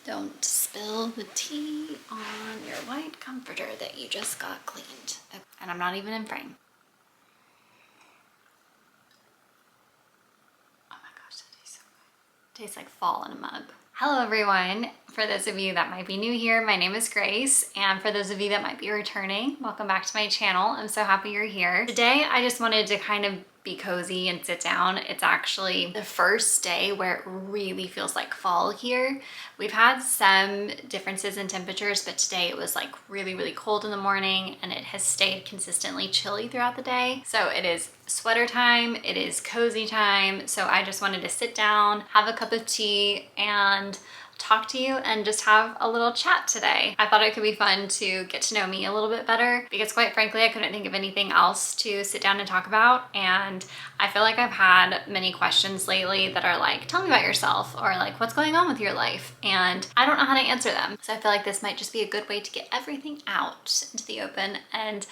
Don't spill the tea on your white comforter that you just got cleaned. And I'm not even in frame. Oh my gosh, that tastes so good. Tastes like fall in a mug. Hello everyone. For those of you that might be new here, my name is Grace. And for those of you that might be returning, welcome back to my channel. I'm so happy you're here. Today, I just wanted to kind of be cozy and sit down. It's actually the first day where it really feels like fall here. We've had some differences in temperatures, but today it was like really, really cold in the morning and it has stayed consistently chilly throughout the day. So it is sweater time, it is cozy time. So I just wanted to sit down, have a cup of tea and talk to you and just have a little chat today. I thought it could be fun to get to know me a little bit better because quite frankly, I couldn't think of anything else to sit down and talk about. And I feel like I've had many questions lately that are like, tell me about yourself, or like, what's going on with your life? And I don't know how to answer them. So I feel like this might just be a good way to get everything out into the open and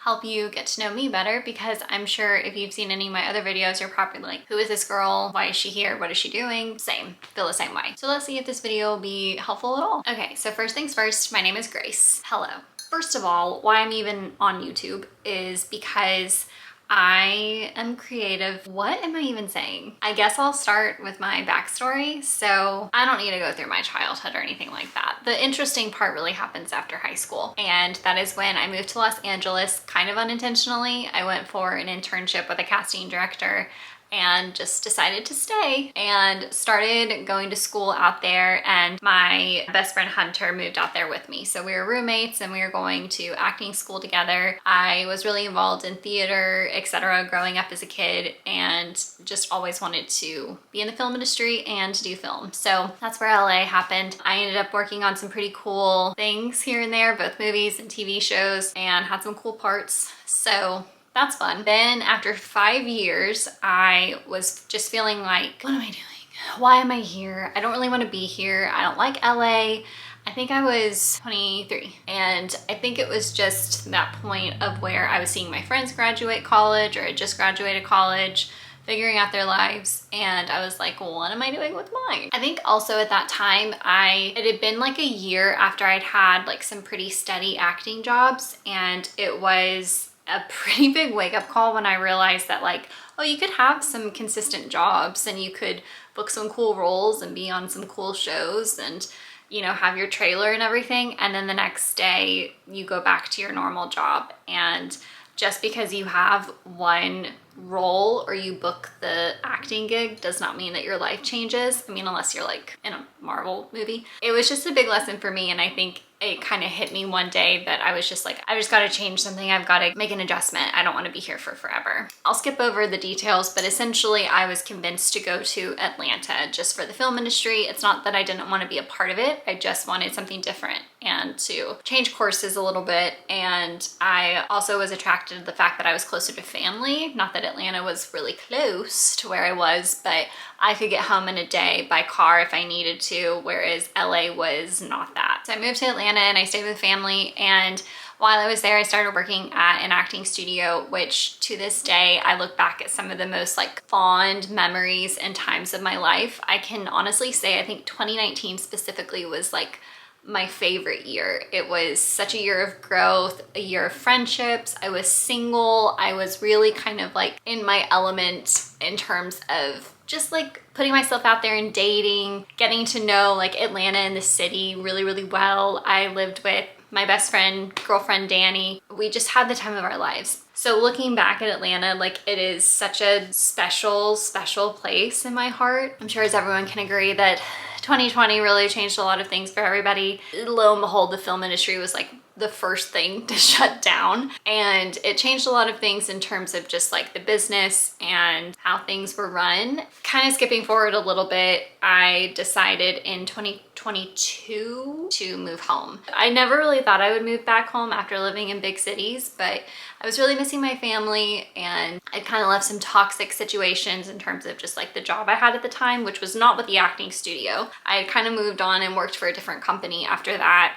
help you get to know me better, because I'm sure if you've seen any of my other videos, you're probably like, who is this girl? Why is she here? What is she doing? Same, feel the same way. So let's see if this video will be helpful at all. Okay, so first things first, my name is Grace. Hello. First of all, why I'm even on YouTube is because I am creative. What am I even saying? I guess I'll start with my backstory. So I don't need to go through my childhood or anything like that. The interesting part really happens after high school. And that is when I moved to Los Angeles, kind of unintentionally. I went for an internship with a casting director and just decided to stay and started going to school out there, and my best friend Hunter moved out there with me. So we were roommates and we were going to acting school together. I was really involved in theater, etc. growing up as a kid, and just always wanted to be in the film industry and to do film. So that's where LA happened. I ended up working on some pretty cool things here and there, both movies and TV shows, and had some cool parts. So that's fun. Then after 5 years, I was just feeling like, what am I doing? Why am I here? I don't really want to be here. I don't like LA. I think I was 23. And I think it was just that point of where I was seeing my friends graduate college, or had just graduated college, figuring out their lives, and I was like, what am I doing with mine? I think also at that time, it had been like a year after I'd had like some pretty steady acting jobs, and it was a pretty big wake-up call when I realized that like, oh, you could have some consistent jobs and you could book some cool roles and be on some cool shows and, you know, have your trailer and everything, and then the next day you go back to your normal job. And just because you have one role or you book the acting gig does not mean that your life changes. I mean, unless you're like in a Marvel movie. It was just a big lesson for me, and I think it kind of hit me one day that I was just like, I just got to change something. I've got to make an adjustment. I don't want to be here for forever. I'll skip over the details, but essentially I was convinced to go to Atlanta just for the film industry. It's not that I didn't want to be a part of it. I just wanted something different and to change courses a little bit. And I also was attracted to the fact that I was closer to family. Not that Atlanta was really close to where I was, but I could get home in a day by car if I needed to, whereas LA was not that. So I moved to Atlanta and I stayed with family, and while I was there, I started working at an acting studio, which to this day, I look back at some of the most like fond memories and times of my life. I can honestly say, I think 2019 specifically was like my favorite year. It was such a year of growth, a year of friendships. I was single. I was really kind of like in my element in terms of just like putting myself out there and dating, getting to know like Atlanta and the city really, really well. I lived with my best friend, girlfriend, Danny. We just had the time of our lives. So looking back at Atlanta, like it is such a special, special place in my heart. I'm sure as everyone can agree that 2020 really changed a lot of things for everybody. Lo and behold, the film industry was like the first thing to shut down, and it changed a lot of things in terms of just like the business and how things were run. Kind of skipping forward a little bit, I decided in 2022 to move home. I never really thought I would move back home after living in big cities, but I was really missing my family, and I kind of left some toxic situations in terms of just like the job I had at the time, which was not with the acting studio. I had kind of moved on and worked for a different company after that.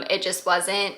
It just wasn't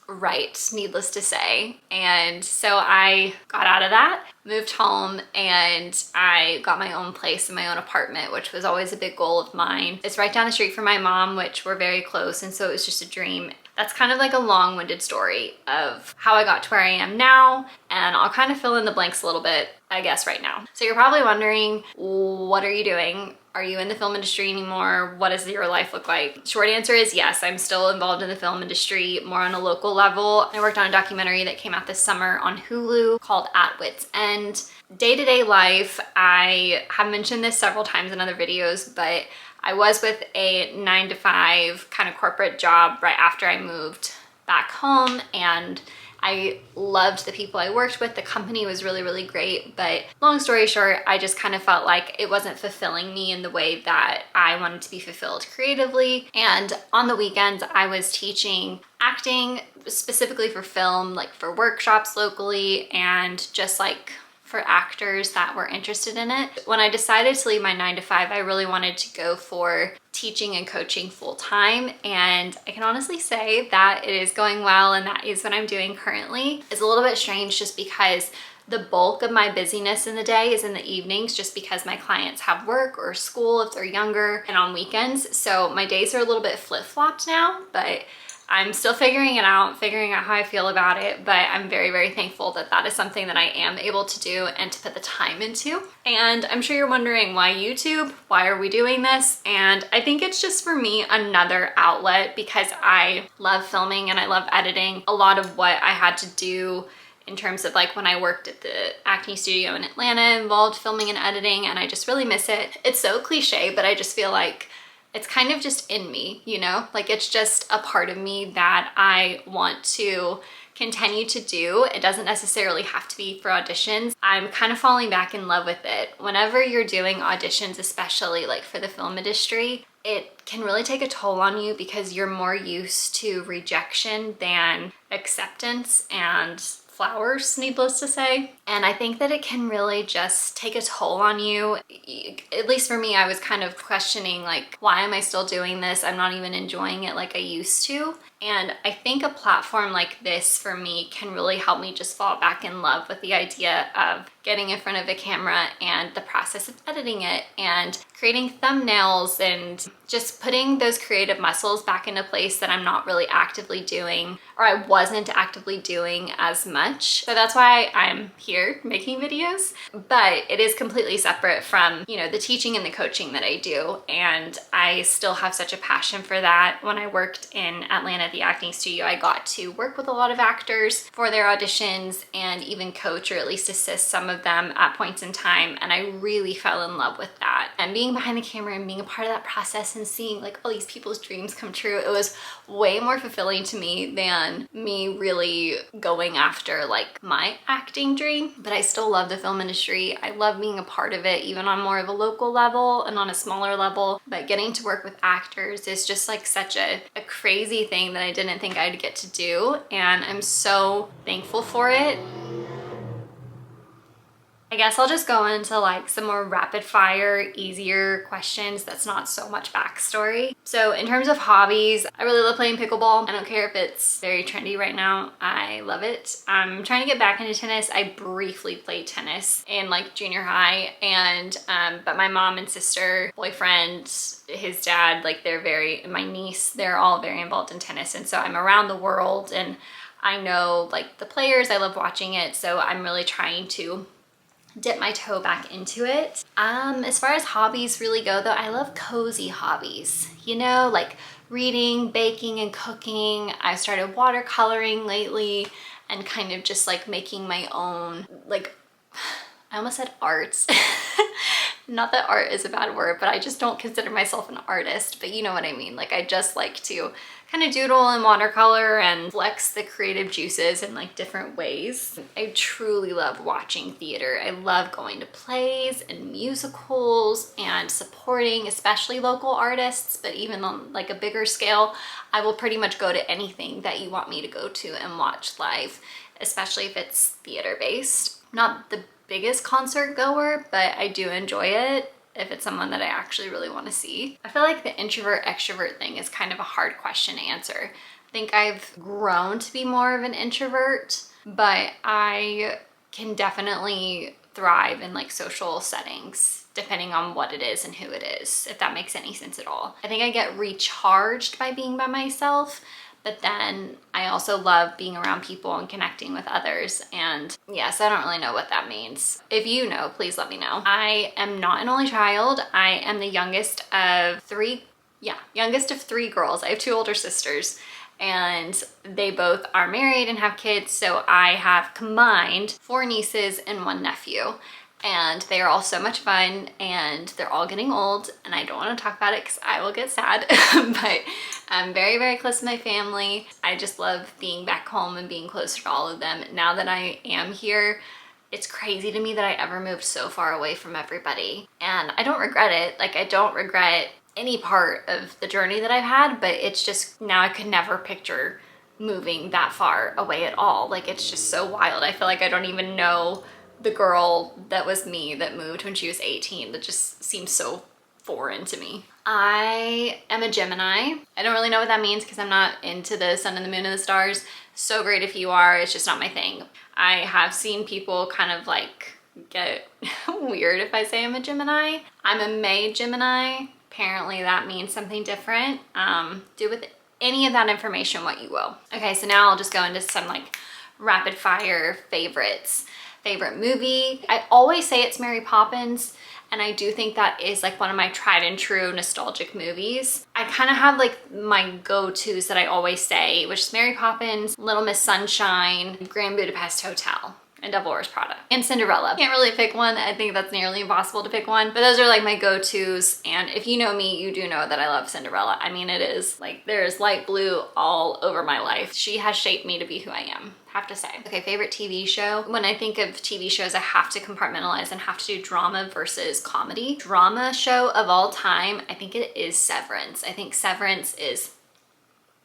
right, needless to say. And so I got out of that, moved home, and I got my own place in my own apartment, which was always a big goal of mine. It's right down the street from my mom, which we're very close, and so it was just a dream. That's kind of like a long-winded story of how I got to where I am now, and I'll kind of fill in the blanks a little bit, I guess, right now. So you're probably wondering, what are you doing? Are you in the film industry anymore? What does your life look like? Short answer is yes, I'm still involved in the film industry, more on a local level. I worked on a documentary that came out this summer on Hulu called At Wit's End. Day-to-day life, I have mentioned this several times in other videos, but I was with a 9-to-5 kind of corporate job right after I moved back home, and I loved the people I worked with. The company was really, really great, but long story short, I just kind of felt like it wasn't fulfilling me in the way that I wanted to be fulfilled creatively. And on the weekends, I was teaching acting specifically for film, like for workshops locally, and just like for actors that were interested in it. When I decided to leave my 9-to-5, I really wanted to go for teaching and coaching full-time, and I can honestly say that it is going well, and that is what I'm doing currently. It's a little bit strange just because the bulk of my busyness in the day is in the evenings, just because my clients have work or school if they're younger, and on weekends. So my days are a little bit flip-flopped now, but I'm still figuring it out, figuring out how I feel about it, but I'm very, very thankful that that is something that I am able to do and to put the time into. And I'm sure you're wondering, why YouTube? Why are we doing this? And I think it's just, for me, another outlet, because I love filming and I love editing. A lot of what I had to do in terms of like when I worked at the acting studio in Atlanta involved filming and editing, and I just really miss it. It's so cliche, but I just feel like it's kind of just in me, you know? Like, it's just a part of me that I want to continue to do. It doesn't necessarily have to be for auditions. I'm kind of falling back in love with it. Whenever you're doing auditions, especially like for the film industry, it can really take a toll on you because you're more used to rejection than acceptance and flowers, needless to say. And I think that it can really just take a toll on you. At least for me, I was kind of questioning, like, why am I still doing this? I'm not even enjoying it like I used to. And I think a platform like this for me can really help me just fall back in love with the idea of getting in front of a camera and the process of editing it and creating thumbnails and just putting those creative muscles back into place that I'm not really actively doing, or I wasn't actively doing as much. So that's why I'm here making videos, but it is completely separate from, you know, the teaching and the coaching that I do. And I still have such a passion for that. When I worked in Atlanta at the acting studio, I got to work with a lot of actors for their auditions and even coach, or at least assist some of them at points in time. And I really fell in love with that. And being behind the camera and being a part of that process and seeing like all these people's dreams come true, it was way more fulfilling to me than me really going after like my acting dream. But I still love the film industry. I love being a part of it, even on more of a local level and on a smaller level. But getting to work with actors is just like such a crazy thing that I didn't think I'd get to do. And I'm so thankful for it. I guess I'll just go into like some more rapid fire, easier questions that's not so much backstory. So in terms of hobbies, I really love playing pickleball. I don't care if it's very trendy right now. I love it. I'm trying to get back into tennis. I briefly played tennis in like junior high, and but my mom and sister, boyfriend, his dad, like my niece, they're all very involved in tennis. And so I'm around the world and I know like the players, I love watching it. So I'm really trying to dip my toe back into it. As far as hobbies really go though, I love cozy hobbies, you know, like reading, baking, and cooking. I started watercoloring lately and kind of just like making my own, like, I almost said art. Not that art is a bad word, but I just don't consider myself an artist, but you know what I mean. Like, I just like to kind of doodle and watercolor and flex the creative juices in like different ways. I truly love watching theater. I love going to plays and musicals and supporting especially local artists, but even on like a bigger scale, I will pretty much go to anything that you want me to go to and watch live, especially if it's theater based. Not the biggest concert goer, but I do enjoy it if it's someone that I actually really want to see. I feel like the introvert extrovert thing is kind of a hard question to answer. I think I've grown to be more of an introvert, but I can definitely thrive in like social settings depending on what it is and who it is, if that makes any sense at all. I think I get recharged by being by myself, but then I also love being around people and connecting with others. And yes, I don't really know what that means. If you know, please let me know. I am not an only child. I am the youngest of three girls. I have 2 older sisters and they both are married and have kids. So I have combined 4 nieces and 1 nephew. And they are all so much fun and they're all getting old, and I don't want to talk about it because I will get sad. But I'm very, very close to my family. I just love being back home and being closer to all of them. Now that I am here, it's crazy to me that I ever moved so far away from everybody. And I don't regret it. Like, I don't regret any part of the journey that I've had, but it's just now I could never picture moving that far away at all. Like, it's just so wild. I feel like I don't even know the girl that was me that moved when she was 18. That just seems so foreign to me. I am a Gemini. I don't really know what that means because I'm not into the sun and the moon and the stars. So great if you are, it's just not my thing. I have seen people kind of like get weird if I say I'm a Gemini. I'm a May Gemini. Apparently that means something different. Do with any of that information what you will. Okay, so now I'll just go into some like rapid fire favorites. Favorite movie, I always say it's Mary Poppins, and I do think that is like one of my tried and true nostalgic movies. I kind of have like my go-tos that I always say, which is Mary Poppins, Little Miss Sunshine, Grand Budapest Hotel, and Devil Wears Prada, and Cinderella. Can't really pick one. I think that's nearly impossible to pick one, but those are like my go-tos. And if you know me, you do know that I love Cinderella. I mean, it is like there's light blue all over my life. She has shaped me to be who I am, have to say. Okay, favorite TV show. When I think of TV shows, I have to compartmentalize and have to do drama versus comedy. Drama show of all time, I think it is Severance. I think Severance is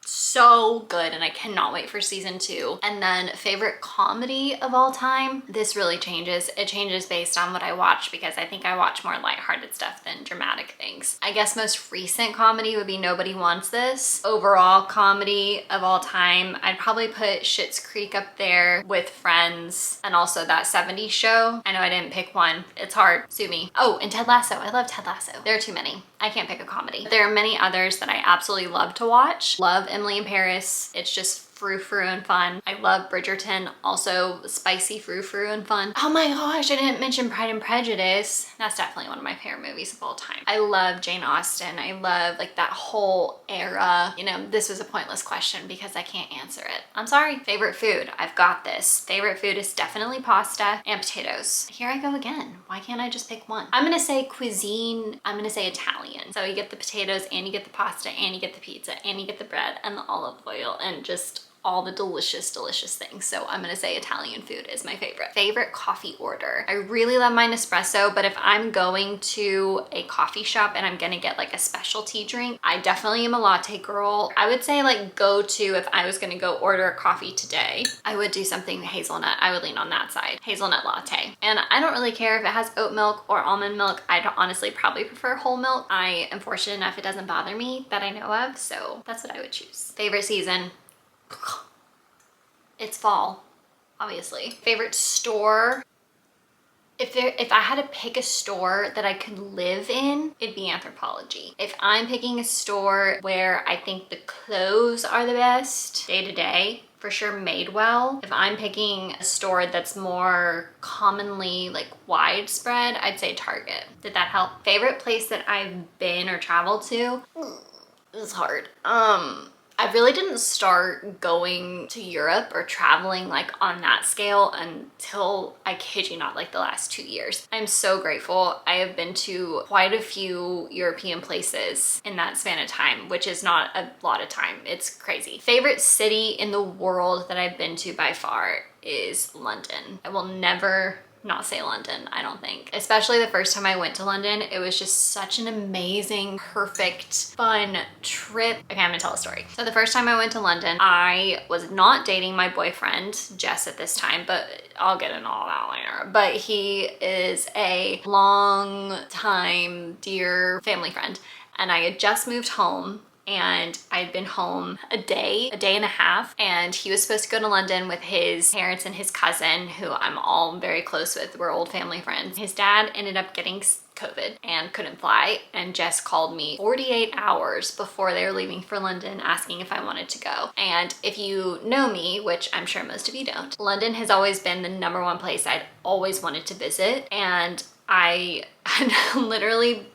so good and I cannot wait for season 2. And then favorite comedy of all time, this really changes. It changes based on what I watch because I think I watch more lighthearted stuff than dramatic things. I guess most recent comedy would be Nobody Wants This. Overall comedy of all time, I'd probably put Schitt's Creek up there with Friends and also that 70s show. I know I didn't pick one. It's hard. Sue me. Oh, and Ted Lasso. I love Ted Lasso. There are too many. I can't pick a comedy. There are many others that I absolutely love to watch. Love Emily in Paris. It's just frou-frou and fun. I love Bridgerton, also spicy frou-frou and fun. Oh my gosh, I didn't mention Pride and Prejudice. That's definitely one of my favorite movies of all time. I love Jane Austen. I love like that whole era. You know, this was a pointless question because I can't answer it. I'm sorry. Favorite food, I've got this. Favorite food is definitely pasta and potatoes. Here I go again. Why can't I just pick one? I'm gonna say cuisine. I'm gonna say Italian. So you get the potatoes and you get the pasta and you get the pizza and you get the bread and the olive oil and just all the delicious, delicious things. So I'm gonna say Italian food is my favorite. Favorite coffee order. I really love my Nespresso, but if I'm going to a coffee shop and I'm gonna get like a specialty drink, I definitely am a latte girl. I would say like go to, if I was gonna go order a coffee today, I would do something hazelnut. I would lean on that side. Hazelnut latte. And I don't really care if it has oat milk or almond milk. I'd honestly probably prefer whole milk. I am fortunate enough it doesn't bother me that I know of, so that's what I would choose. Favorite season. It's fall, obviously. Favorite store. If I had to pick a store that I could live in, it'd be Anthropologie. If I'm picking a store where I think the clothes are the best day to day, for sure Madewell. If I'm picking a store that's more commonly like widespread, I'd say Target. Did that help? Favorite place that I've been or traveled to? It's hard. I really didn't start going to Europe or traveling like on that scale until, I kid you not, like the last 2 years. I'm so grateful. I have been to quite a few European places in that span of time, which is not a lot of time. It's crazy. Favorite city in the world that I've been to by far is London. I will never not say London, I don't think. Especially the first time I went to London, it was just such an amazing, perfect, fun trip. Okay, I'm gonna tell a story. So the first time I went to London, I was not dating my boyfriend, Jess at this time, but I'll get into all that later. But he is a long time dear family friend. And I had just moved home and I'd been home a day and a half, and he was supposed to go to London with his parents and his cousin, who I'm all very close with. We're old family friends. His dad ended up getting COVID and couldn't fly, and Jess called me 48 hours before they were leaving for London asking if I wanted to go. And if you know me, which I'm sure most of you don't, London has always been the #1 place I'd always wanted to visit, and I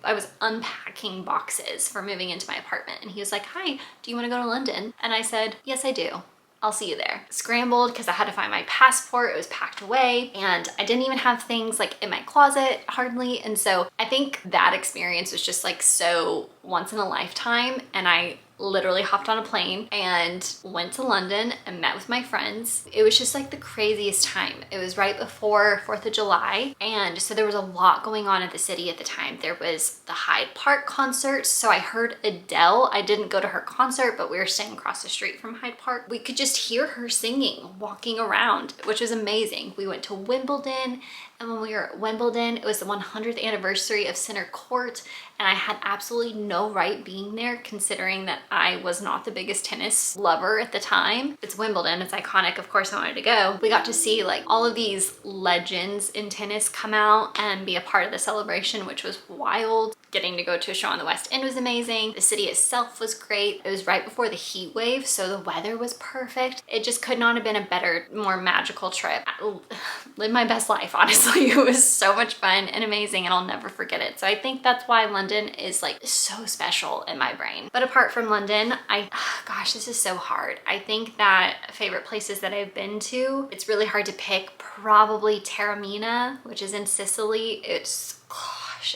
was unpacking boxes for moving into my apartment, and he was like, "Hi, do you want to go to London?" And I said, "Yes, I do. I'll see you there." Scrambled because I had to find my passport. It was packed away, and I didn't even have things like in my closet hardly. And so I think that experience was just like so once in a lifetime, and I literally hopped on a plane and went to London and met with my friends. It was just like the craziest time. It was right before 4th of July, and so there was a lot going on at the city at the time. There was the Hyde Park concert, so I heard Adele. I didn't go to her concert, but we were staying across the street from Hyde Park. We could just hear her singing, walking around, which was amazing. We went to Wimbledon, and when we were at Wimbledon, it was the 100th anniversary of Centre Court, and I had absolutely no right being there considering that I was not the biggest tennis lover at the time. It's Wimbledon, it's iconic, of course I wanted to go. We got to see like all of these legends in tennis come out and be a part of the celebration, which was wild. Getting to go to a show on the West End was amazing. The city itself was great. It was right before the heat wave, so the weather was perfect. It just could not have been a better, more magical trip. I lived my best life, honestly. It was so much fun and amazing, and I'll never forget it. So I think that's why London is like so special in my brain. But apart from London, gosh, this is so hard. I think that favorite places that I've been to, it's really hard to pick. Probably Taormina, which is in Sicily. It's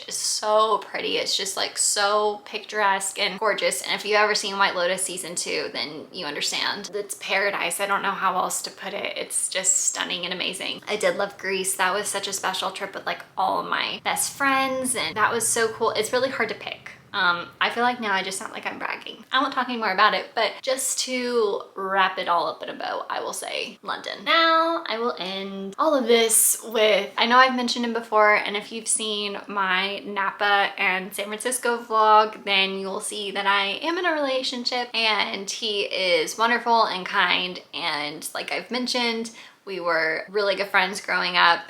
so pretty. It's just like so picturesque and gorgeous. And if you've ever seen White Lotus season 2, then you understand. It's paradise. I don't know how else to put it. It's just stunning and amazing. I did love Greece. That was such a special trip with like all of my best friends, and that was so cool. It's really hard to pick. I feel like now I just sound like I'm bragging. I won't talk any more about it, but just to wrap it all up in a bow, I will say London. Now I will end all of this with, I know I've mentioned him before, and if you've seen my Napa and San Francisco vlog, then you'll see that I am in a relationship, and he is wonderful and kind, and like I've mentioned, we were really good friends growing up,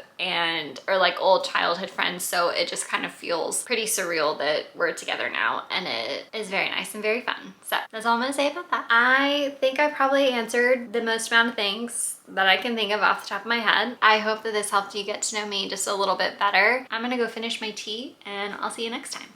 or like old childhood friends, so it just kind of feels pretty surreal that we're together now, and it is very nice and very fun. So that's all I'm gonna say about that. I think I probably answered the most amount of things that I can think of off the top of my head. I hope that this helped you get to know me just a little bit better. I'm gonna go finish my tea, and I'll see you next time.